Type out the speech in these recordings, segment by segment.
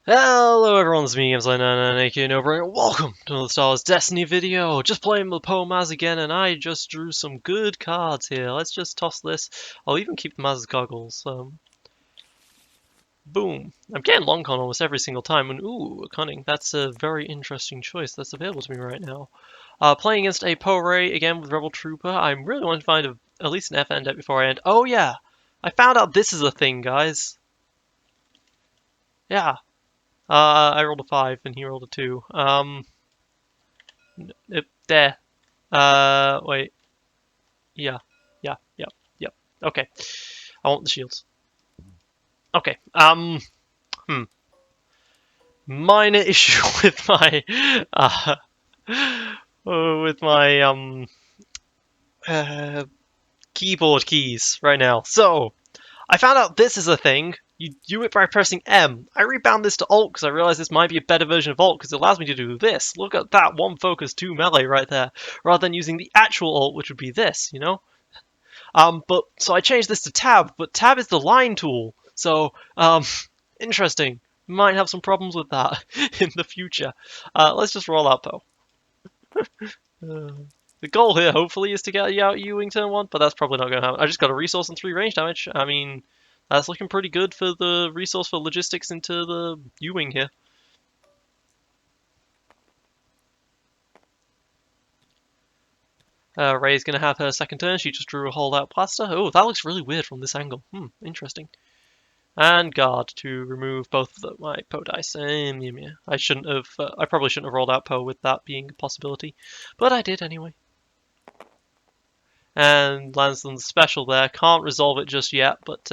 Hello everyone, it's me, Games99, aka Nobrainer, and welcome to another Star Wars Destiny video. Just playing with Poe Maz again, and I just drew some good cards here. Let's just toss this. I'll even keep the Maz's goggles. Boom. I'm getting long con almost every single time, and ooh, a cunning. That's a very interesting choice that's available to me right now. Playing against a Poe Ray again with Rebel Trooper. I really want to find at least an FN deck before I end. Oh yeah! I found out this is a thing, guys. Yeah. I rolled a 5 and he rolled a 2. There. Wait. Yeah. Yeah. Yep. Yep. Okay. I want the shields. Okay. Hmm. Minor issue uh, with my, uh, keyboard keys right now. So, I found out this is a thing. You do it by pressing M. I rebound this to Alt because I realized this might be a better version of Alt because it allows me to do this. Look at that, one focus, two melee right there. Rather than using the actual Alt, which would be this, you know? But so I changed this to Tab, but Tab is the line tool. So, interesting. Might have some problems with that in the future. Let's just roll out though. The goal here, hopefully, is to get out Ewing turn 1, but that's probably not going to happen. I just got a resource and 3 range damage. I mean, that's looking pretty good for the resource for logistics into the Ewing here. Ray's going to have her second turn. She just drew a holdout blaster. Oh, that looks really weird from this angle. Interesting. And guard to remove both of my Poe dice. Yeah. I probably shouldn't have rolled out Poe with that being a possibility, but I did anyway. And Lansdowne's special there. Can't resolve it just yet, but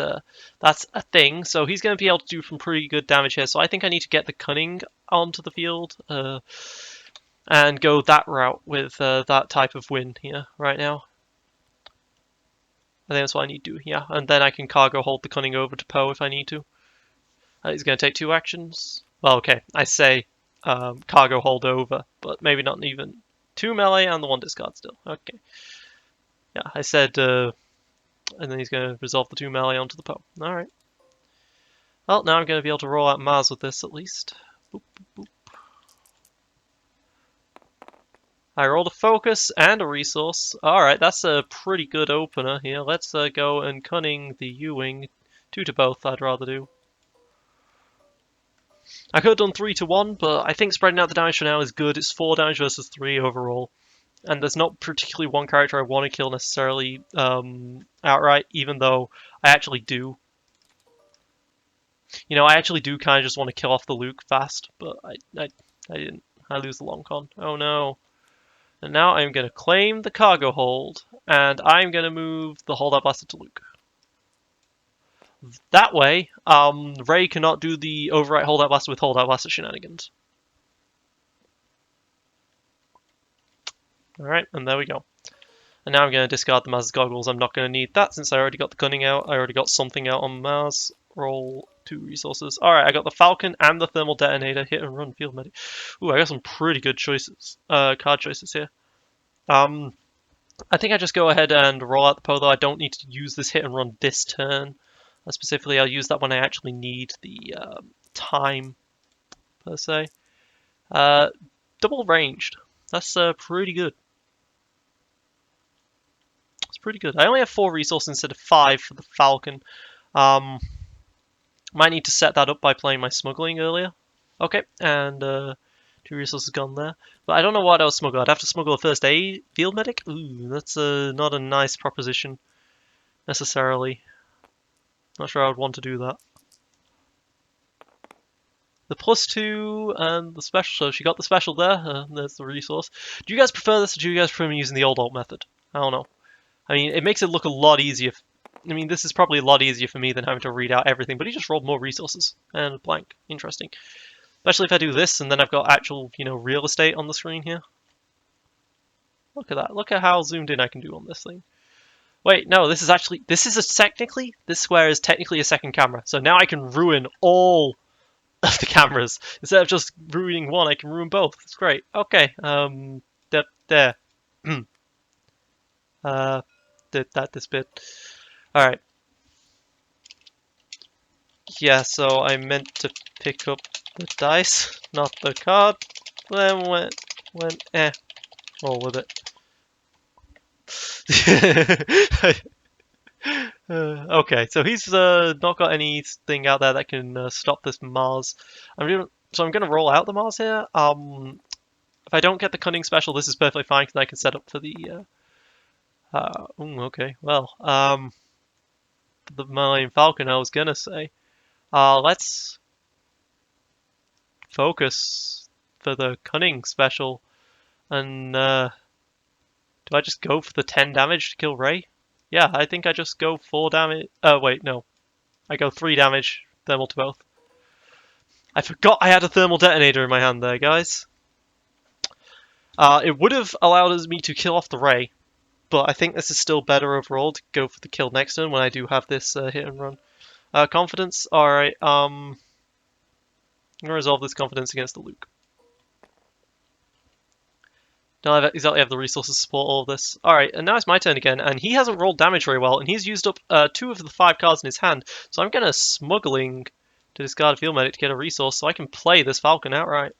that's a thing. So he's going to be able to do some pretty good damage here. So I think I need to get the cunning onto the field and go that route with that type of win here right now. I think that's what I need to do, yeah. And then I can cargo hold the cunning over to Poe if I need to. He's going to take 2 actions. Well, okay, I say cargo hold over, but maybe not even 2 melee and the 1 discard still. Okay. Yeah, I said, and then he's going to resolve the 2 melee onto the Poe. Alright. Well, now I'm going to be able to roll out Maz with this at least. Boop, boop, boop. I rolled a focus and a resource. Alright, that's a pretty good opener here. Let's go and cunning the Ewing. 2 to both, I'd rather do. I could have done 3 to 1, but I think spreading out the damage for now is good. It's 4 damage versus 3 overall. And there's not particularly one character I want to kill necessarily outright, even though I actually do. You know, I actually do kind of just want to kill off the Luke fast, but I didn't. I lose the long con. Oh no. And now I'm going to claim the cargo hold, and I'm going to move the holdout blaster to Luke. That way, Ray cannot do the overwrite holdout blaster with holdout blaster shenanigans. Alright, and there we go. And now I'm going to discard the Maz's goggles. I'm not going to need that since I already got the cunning out. I already got something out on Maz. Roll 2 resources. Alright, I got the Falcon and the Thermal Detonator. Hit and run field medic. Ooh, I got some pretty good choices. Card choices here. I think I just go ahead and roll out the Poe, though. I don't need to use this hit and run this turn. Specifically, I'll use that when I actually need the time, per se. Double ranged. That's pretty good. It's pretty good. I only have 4 resources instead of 5 for the Falcon. Might need to set that up by playing my smuggling earlier. Okay, and 2 resources gone there. But I don't know what else smuggle. I'd have to smuggle a first aid field medic? Ooh, that's not a nice proposition, necessarily. Not sure I would want to do that. The +2 and the special, so she got the special there. There's the resource. Do you guys prefer this, or do you guys prefer me using the old alt method? I don't know. I mean, it makes it look a lot easier. I mean, this is probably a lot easier for me than having to read out everything, but he just rolled more resources. And blank. Interesting. Especially if I do this, and then I've got actual, real estate on the screen here. Look at that. Look at how zoomed in I can do on this thing. Wait, no, this square is technically a second camera. So now I can ruin all of the cameras. Instead of just ruining one, I can ruin both. It's great. Okay, there. Did that this bit. Alright. Yeah, so I meant to pick up the dice, not the card. Then went roll with it. Okay, so he's not got anything out there that can stop this Mars. So I'm gonna roll out the Mars here. If I don't get the cunning special, this is perfectly fine because I can set up for the. Okay, well, the Millennium Falcon. I was gonna say, let's focus for the cunning special, and do I just go for the 10 damage to kill Ray? Yeah, I think I just go 4 damage. Wait, no, I go 3 damage, thermal to both. I forgot I had a thermal detonator in my hand there, guys. It would have allowed me to kill off the Ray, but I think this is still better overall to go for the kill next turn when I do have this hit and run. Confidence, alright, I'm gonna resolve this confidence against the Luke. Don't exactly have the resources to support all of this. Alright, and now it's my turn again, and he hasn't rolled damage very well, and he's used up 2 of the 5 cards in his hand, so I'm gonna smuggling to discard a field medic to get a resource so I can play this Falcon outright.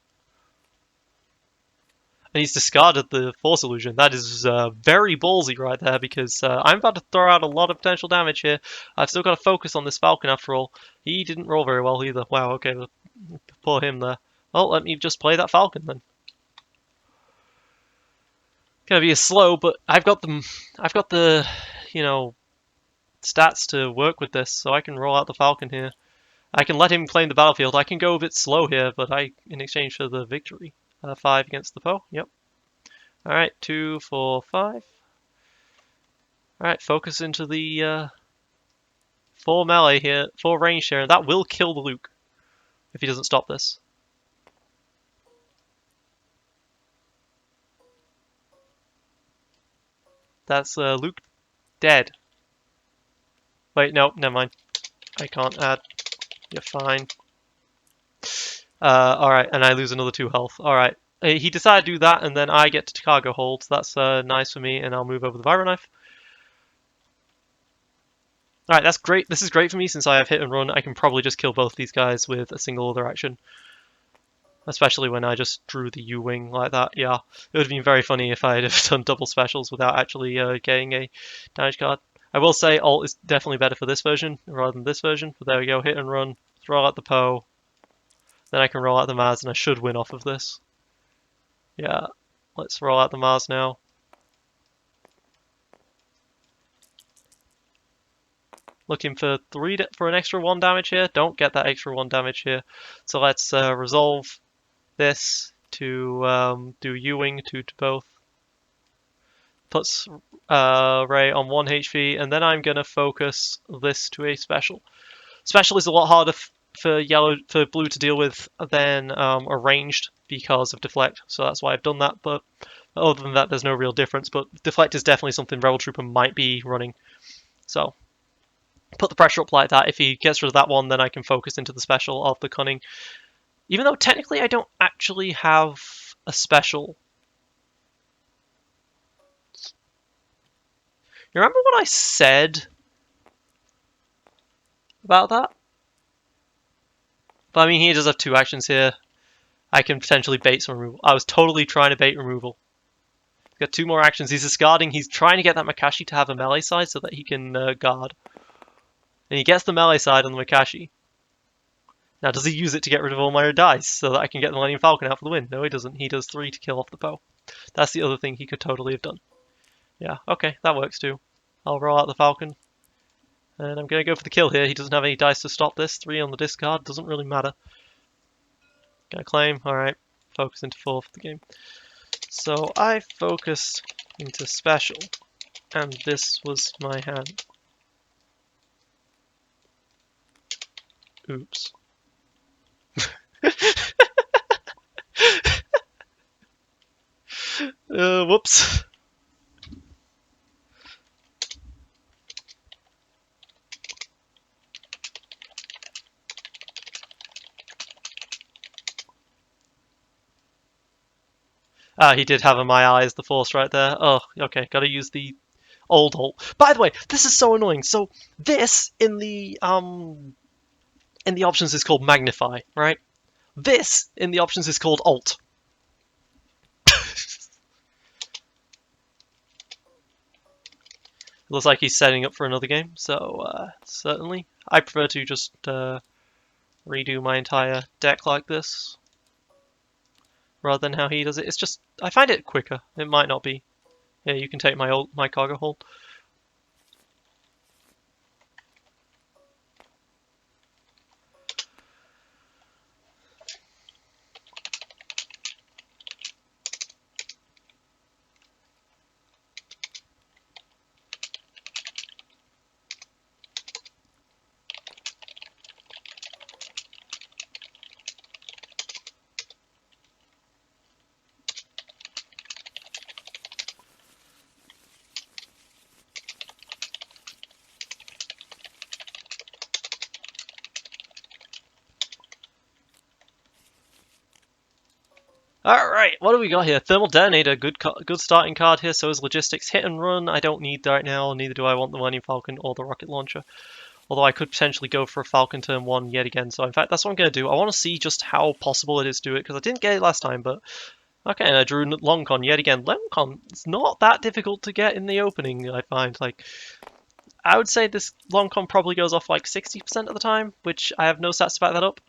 And he's discarded the Force Illusion. That is very ballsy right there because I'm about to throw out a lot of potential damage here. I've still got to focus on this Falcon after all. He didn't roll very well either. Wow, okay, poor him there. Well, let me just play that Falcon then. Gonna be a slow, but I've got the, you know, stats to work with this, so I can roll out the Falcon here. I can let him claim the battlefield. I can go a bit slow here, but in exchange for the victory. 5 against the Poe. Yep. Alright, 2, 4, 5. Alright, focus into the 4 melee here, 4 range here, and that will kill the Luke if he doesn't stop this. That's Luke dead. Wait, no, never mind. I can't add. You're fine. Alright, and I lose another 2 health. Alright. He decided to do that, and then I get to cargo hold. So that's nice for me, and I'll move over the Viro Knife. Alright, that's great. This is great for me since I have hit and run. I can probably just kill both these guys with a single other action. Especially when I just drew the U-Wing like that. Yeah, it would have been very funny if I had done double specials without actually getting a damage card. I will say alt is definitely better for this version rather than this version. But there we go, hit and run, throw out the Poe. Then I can roll out the Maz and I should win off of this. Yeah, let's roll out the Maz now. Looking for for an extra 1 damage here. Don't get that extra 1 damage here. So let's resolve this to do U-Wing to both. Puts Ray on 1 HP, and then I'm going to focus this to a special. Special is a lot harder for blue to deal with than a ranged because of deflect, so that's why I've done that, but other than that there's no real difference, but deflect is definitely something Rebel Trooper might be running. So put the pressure up like that. If he gets rid of that one, then I can focus into the special of the cunning. Even though technically I don't actually have a special. You remember what I said about that? But I mean, he does have 2 actions here. I can potentially bait some removal. I was totally trying to bait removal. He's got 2 more actions. He's discarding. He's trying to get that Makashi to have a melee side so that he can guard. And he gets the melee side on the Makashi. Now, does he use it to get rid of all my dice so that I can get the Millennium Falcon out for the win? No, he doesn't. He does 3 to kill off the Poe. That's the other thing he could totally have done. Yeah, okay, that works too. I'll roll out the Falcon. And I'm going to go for the kill here. He doesn't have any dice to stop this. 3 on the discard. Doesn't really matter. Gonna claim. Alright. Focus into 4 for the game. So I focused into special. And this was my hand. Oops. Whoops. He did have in my eyes the force right there. Oh, okay, gotta use the old hole. By the way, this is so annoying. So this in the options is called magnify, right? This, in the options, is called Alt. Looks like he's setting up for another game, so certainly. I prefer to just redo my entire deck like this, rather than how he does it. It's just, I find it quicker. It might not be. Yeah, you can take my cargo hold. Alright, what do we got here? Thermal Detonator, good starting card here, so is Logistics. Hit and Run, I don't need that right now, neither do I want the Millennium Falcon or the Rocket Launcher. Although I could potentially go for a Falcon turn 1 yet again, so in fact that's what I'm going to do. I want to see just how possible it is to do it, because I didn't get it last time, but... Okay, and I drew Longcon yet again. Longcon, it's not that difficult to get in the opening, I find. Like, I would say this Longcon probably goes off like 60% of the time, which I have no stats to back that up.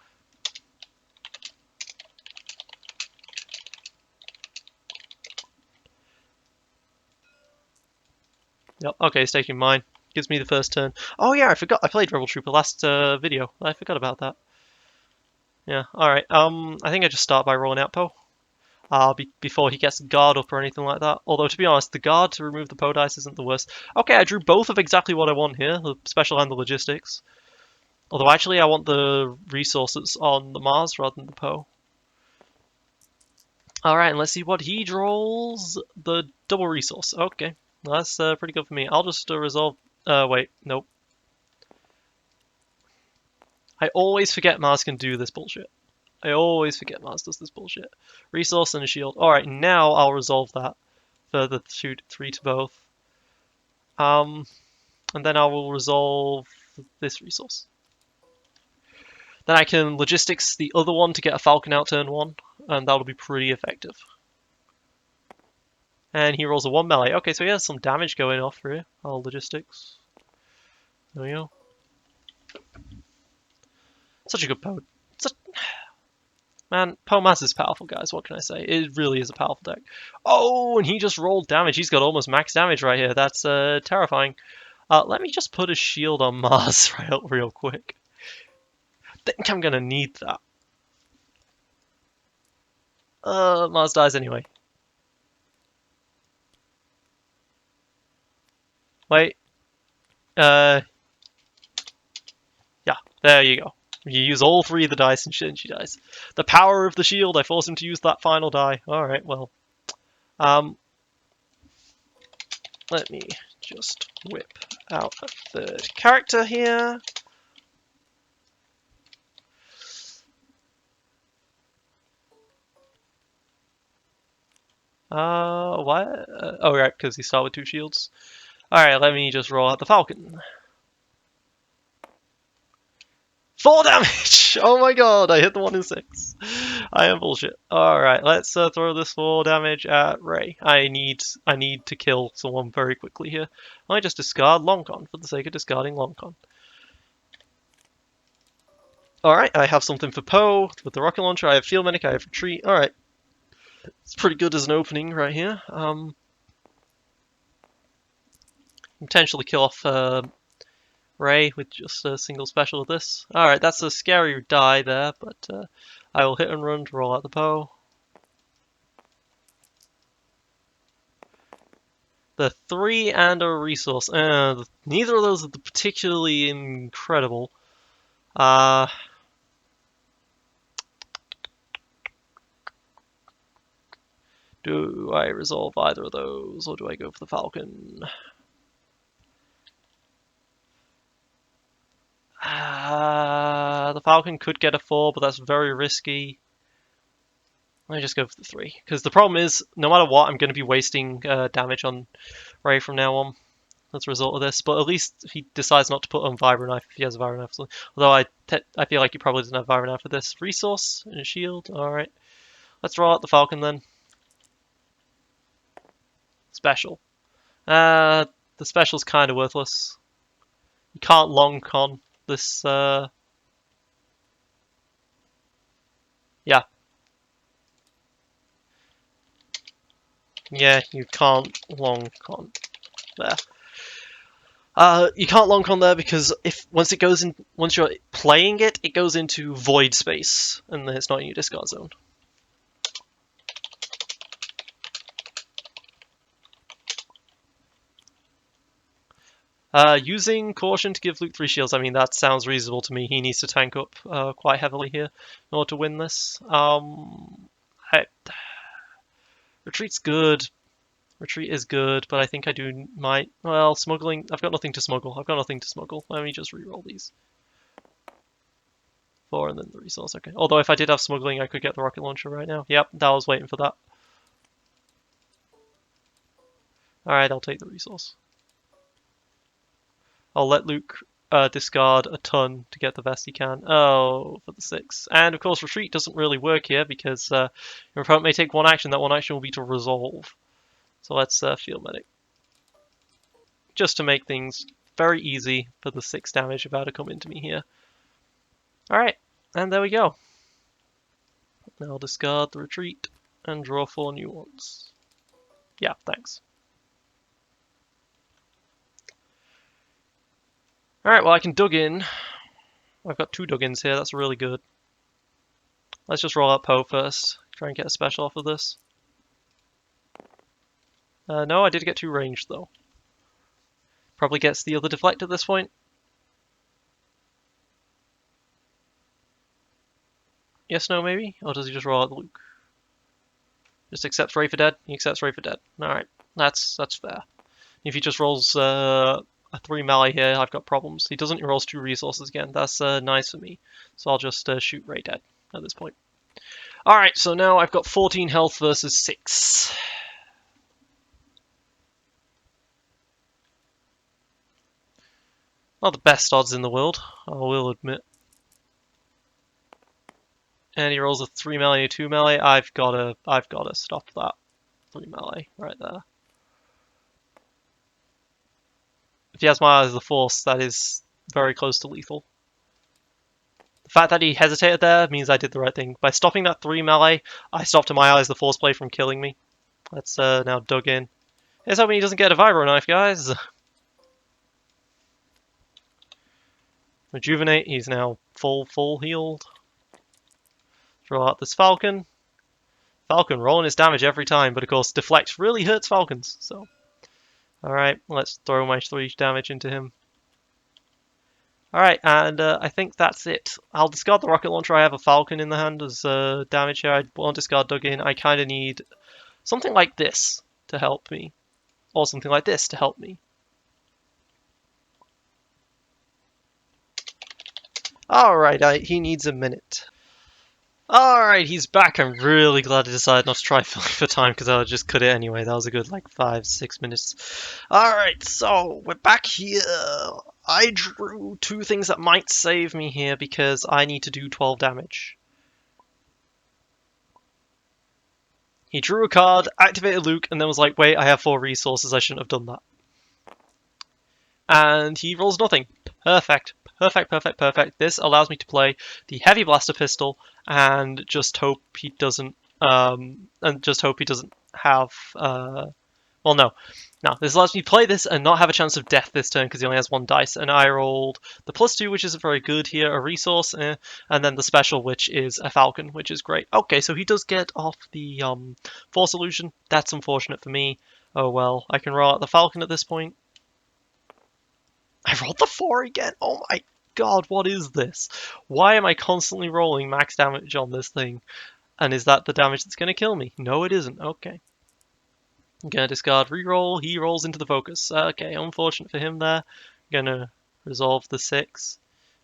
Yep, okay, it's taking mine. Gives me the first turn. Oh yeah, I forgot. I played Rebel Trooper last video. I forgot about that. Yeah, alright. I think I just start by rolling out Poe. Before he gets guard up or anything like that. Although, to be honest, the guard to remove the Poe dice isn't the worst. Okay, I drew both of exactly what I want here. The special and the logistics. Although, actually, I want the resources on the Maz rather than the Poe. Alright, and let's see what he draws. The double resource. Okay, that's pretty good for me. I'll just resolve... wait, nope. I always forget Maz can do this bullshit. I always forget Maz does this bullshit. Resource and a shield. Alright, now I'll resolve that. Further shoot 3 to both. And then I will resolve this resource. Then I can logistics the other one to get a Falcon out turn 1, and that'll be pretty effective. And he rolls a 1 melee. Okay, so he has some damage going off here. I'll logistics. There we go. Such a good Poe. Man, Poe Maz is powerful, guys. What can I say? It really is a powerful deck. Oh, and he just rolled damage. He's got almost max damage right here. That's terrifying. Let me just put a shield on Maz real quick. I think I'm gonna need that. Maz dies anyway. Wait. Yeah, there you go. You use all 3 of the dice and she dies. The power of the shield, I forced him to use that final die. Alright, well. Let me just whip out a 3rd character here. What? Oh, right, because he started with 2 shields. Alright, let me just roll out the Falcon. 4 damage! Oh my god, I hit the 1 in 6. I am bullshit. Alright, let's throw this 4 damage at Ray. I need to kill someone very quickly here. I just discard Longcon for the sake of discarding Longcon. Alright, I have something for Poe with the Rocket Launcher. I have Field Medic, I have Retreat. Alright. It's pretty good as an opening right here. Potentially kill off Ray with just a single special of this. Alright, that's a scary die there, but I will hit and run to roll out the Poe. The 3 and a resource. Neither of those are particularly incredible. Do I resolve either of those, or do I go for the Falcon? The Falcon could get a 4, but that's very risky. Let me just go for the 3. Because the problem is, no matter what, I'm going to be wasting damage on Ray from now on. as a result of this. But at least he decides not to put on Vibro Knife if he has a Vibro Knife. Although I feel like he probably doesn't have Vibro Knife for this. Resource and a shield. Alright. Let's roll out the Falcon then. Special. The special's kind of worthless. You can't long con this, yeah. Yeah, you can't long con there. You can't long con there because once you're playing it, it goes into void space, and then it's not in your discard zone. Using caution to give Luke 3 shields, I mean, that sounds reasonable to me. He needs to tank up quite heavily here in order to win this. Retreat's good. Retreat is good, but I think I might. Well, smuggling. I've got nothing to smuggle. Let me just re-roll these. 4 and then the resource. Okay. Although if I did have smuggling, I could get the rocket launcher right now. Yep, I was waiting for that. Alright, I'll take the resource. I'll let Luke discard a ton to get the best he can. Oh, for the 6. And of course, retreat doesn't really work here because your opponent may take one action. That one action will be to resolve. So let's field medic. Just to make things very easy for the 6 damage about to come into me here. Alright, and there we go. Now I'll discard the retreat and draw 4 new ones. Yeah, thanks. Alright, well I can dug in. I've got 2 dug-ins here, that's really good. Let's just roll out Poe first. Try and get a special off of this. No, I did get 2 ranged though. Probably gets the other deflect at this point. Yes, no, maybe? Or does he just roll out the Luke? Just accepts Ray for dead? He accepts Ray for dead. Alright, that's fair. If he just rolls a 3 melee here, I've got problems. He doesn't, he rolls 2 resources again. That's nice for me. So I'll just shoot Ray dead at this point. Alright, so now I've got 14 health versus 6. Not the best odds in the world, I will admit. And he rolls a 3 melee, a 2 melee. I've gotta stop that 3 melee right there. If he has my Eyes of the Force, that is very close to lethal. The fact that he hesitated there means I did the right thing. By stopping that 3 melee, I stopped my Eyes of the Force play from killing me. That's now dug in. Here's hoping he doesn't get a Vibro Knife, guys. Rejuvenate, he's now full healed. Throw out this Falcon. Falcon rolling his damage every time, but of course deflect really hurts Falcons, so. Alright, let's throw my 3 damage into him. Alright, and I think that's it. I'll discard the rocket launcher. I have a Falcon in the hand as damage here. I won't discard dug in. I kind of need something like this to help me. Or something like this to help me. Alright, he needs a minute. Alright, he's back. I'm really glad I decided not to try filling for time because I would just cut it anyway. That was a good, like, 5-6 minutes. Alright, so we're back here. I drew 2 things that might save me here because I need to do 12 damage. He drew a card, activated Luke, and then was like, wait, I have 4 resources, I shouldn't have done that. And he rolls nothing. Perfect. Perfect. This allows me to play the heavy blaster pistol and just hope he doesn't have well, no, this allows me to play this and not have a chance of death this turn because he only has 1 dice, and I rolled the +2, which isn't very good here, a resource, and then the special, which is a Falcon, which is great. Okay, so he does get off the Force Illusion. That's unfortunate for me. Oh well, I can roll out the Falcon at this point. I rolled the 4 again. Oh my god, what is this? Why am I constantly rolling max damage on this thing? And is that the damage that's going to kill me? No, it isn't. Okay. I'm going to discard reroll. He rolls into the focus. Okay, unfortunate for him there. I'm going to resolve the 6.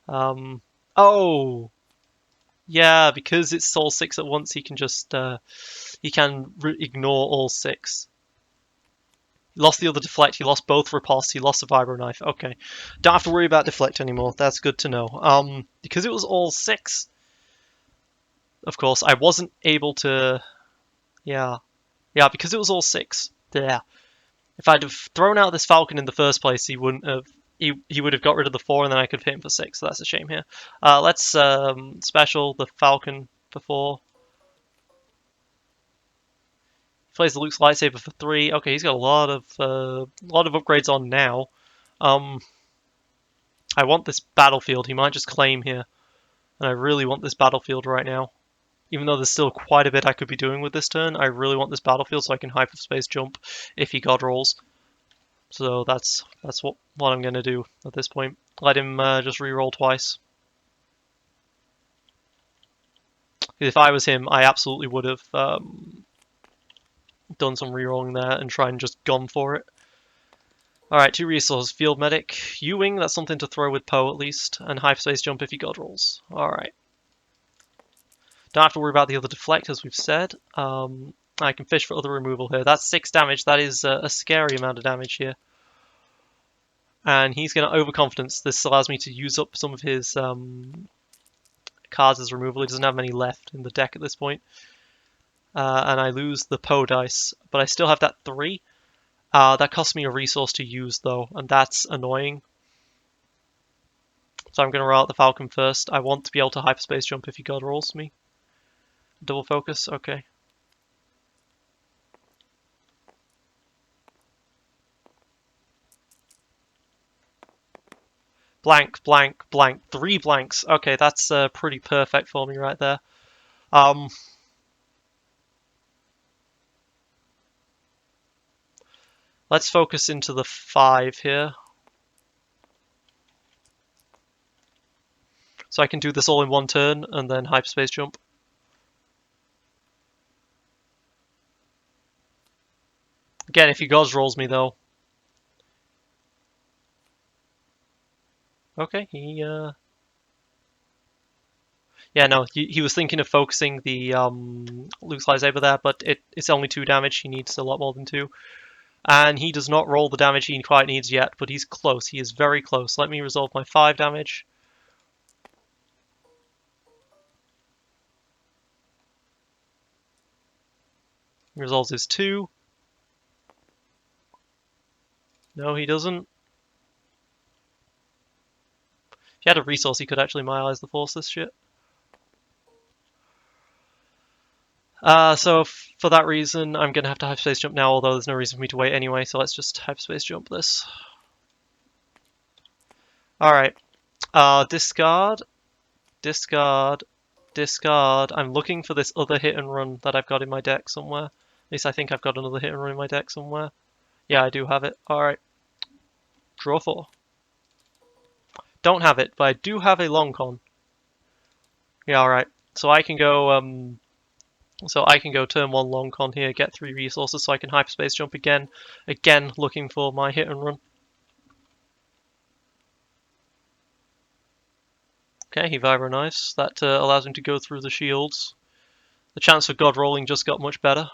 Oh! Yeah, because it's all 6 at once, he can just, ignore all 6. He lost the other deflect, he lost both riposte, he lost the vibro knife. Okay. Don't have to worry about deflect anymore. That's good to know. Because it was all 6, of course, I wasn't able to... Yeah. Yeah, because it was all 6. Yeah. If I'd have thrown out this Falcon in the first place, he wouldn't have... He would have got rid of the 4, and then I could have hit him for 6, so that's a shame here. Let's special the Falcon for 4. Plays the Luke's lightsaber for 3. Okay, he's got a lot of upgrades on now. I want this battlefield. He might just claim here, and I really want this battlefield right now. Even though there's still quite a bit I could be doing with this turn, I really want this battlefield so I can hyperspace jump if he god rolls. So that's what I'm gonna do at this point. Let him just re-roll twice. If I was him, I absolutely would have done some re-rolling there and try and just gone for it. Alright, 2 resources. Field Medic, U-Wing, that's something to throw with Poe at least, and Hyperspace Jump if he god rolls. Alright. Don't have to worry about the other deflect, as we've said. I can fish for other removal here. That's 6 damage. That is a scary amount of damage here. And he's going to Overconfidence. This allows me to use up some of his cards as removal. He doesn't have many left in the deck at this point. And I lose the Poe dice. But I still have that 3. That costs me a resource to use, though, and that's annoying. So I'm going to roll out the Falcon first. I want to be able to hyperspace jump if he god rolls me. Double focus, okay. Blank, blank, blank. 3 blanks. Okay, that's pretty perfect for me right there. Let's focus into the 5 here. So I can do this all in one turn and then hyperspace jump. Again, if he gods rolls me though. Okay, yeah, no, he was thinking of focusing the Luke's lightsaber there, but it's only 2 damage. He needs a lot more than 2. And he does not roll the damage he quite needs yet, but he's close. He is very close. Let me resolve my 5 damage. He resolves his 2. No, he doesn't. If he had a resource, he could actually Mialize the Force this shit. So for that reason, I'm going to have to hyperspace jump now, although there's no reason for me to wait anyway, so let's just hyperspace jump this. Alright. Discard. Discard. Discard. I'm looking for this other hit and run that I've got in my deck somewhere. At least I think I've got another hit and run in my deck somewhere. Yeah, I do have it. Alright. Draw 4. Don't have it, but I do have a long con. Yeah, alright. So I can go turn 1 long con here, get 3 resources so I can hyperspace jump again. Again, looking for my hit and run. Okay, he vibro knives. That allows him to go through the shields. The chance for god rolling just got much better.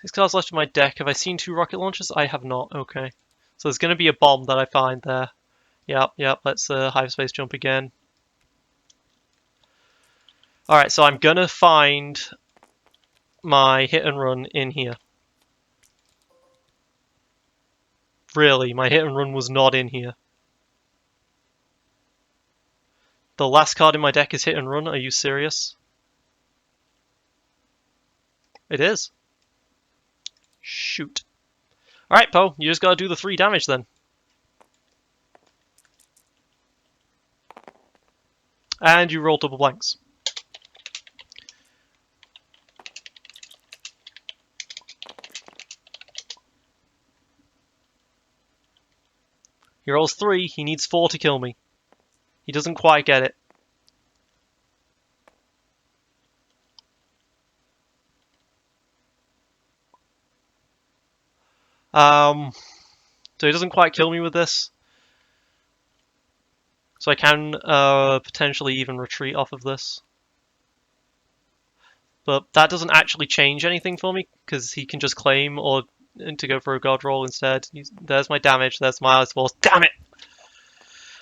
6 cards left in my deck. Have I seen 2 rocket launchers? I have not. Okay. So there's going to be a bomb that I find there. Yep. Let's hyperspace jump again. Alright, so I'm going to find my hit and run in here. Really, my hit and run was not in here. The last card in my deck is hit and run. Are you serious? It is. Shoot. Alright, Poe, you just gotta do the 3 damage then. And you roll double blanks. He rolls 3, he needs 4 to kill me. He doesn't quite get it. So he doesn't quite kill me with this. So I can potentially even retreat off of this. But that doesn't actually change anything for me, because he can just claim or to go for a god roll instead. There's my damage, there's my Eyes Force. Damn it!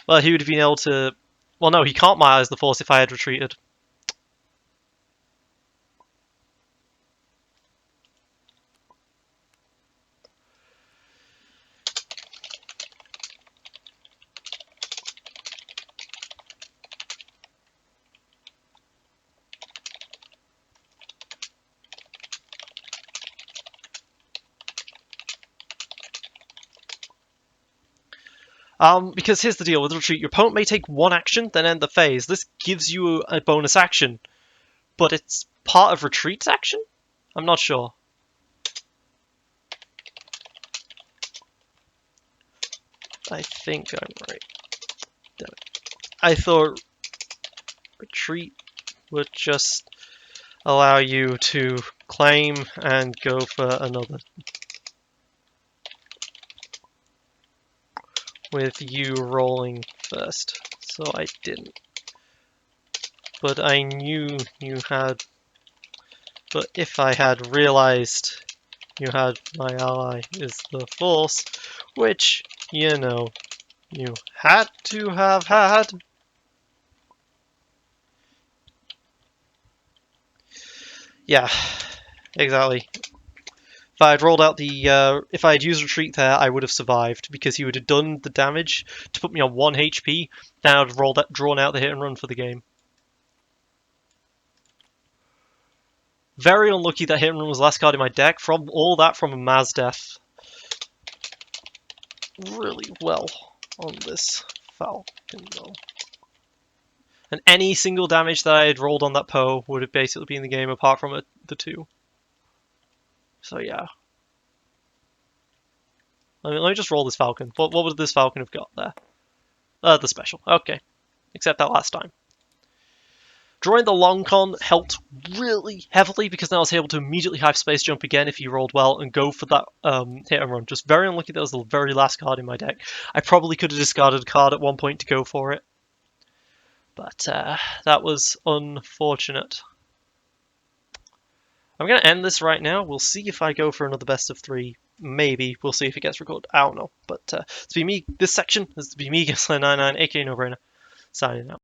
Well, he would have been able to... Well, no, he can't my Eyes the Force if I had retreated. Because here's the deal with retreat: your opponent may take one action, then end the phase. This gives you a bonus action, but it's part of retreat's action? I'm not sure. I think I'm right. Damn it. I thought retreat would just allow you to claim and go for another. With you rolling first, so I didn't. But I knew you had. But if I had realized you had my ally is the Force, which, you know, you had to have had. Yeah, exactly. If I had rolled out the, if I had used retreat there, I would have survived because he would have done the damage to put me on 1 HP. Then I would have drawn out the hit and run for the game. Very unlucky that hit and run was the last card in my deck. From all that from a Maz death. Really well on this Falcon though. And any single damage that I had rolled on that Poe would have basically been the game apart from the 2. So yeah. Let me just roll this Falcon. What would this Falcon have got there? The special. Okay. Except that last time. Drawing the long con helped really heavily because now I was able to immediately hyperspace jump again if he rolled well and go for that hit and run. Just very unlucky that was the very last card in my deck. I probably could have discarded a card at one point to go for it. But that was unfortunate. I'm going to end this right now. We'll see if I go for another best of 3. Maybe. We'll see if it gets recorded. I don't know. But to be me, this section is to be me, Gessler99, aka No Brainer, signing out.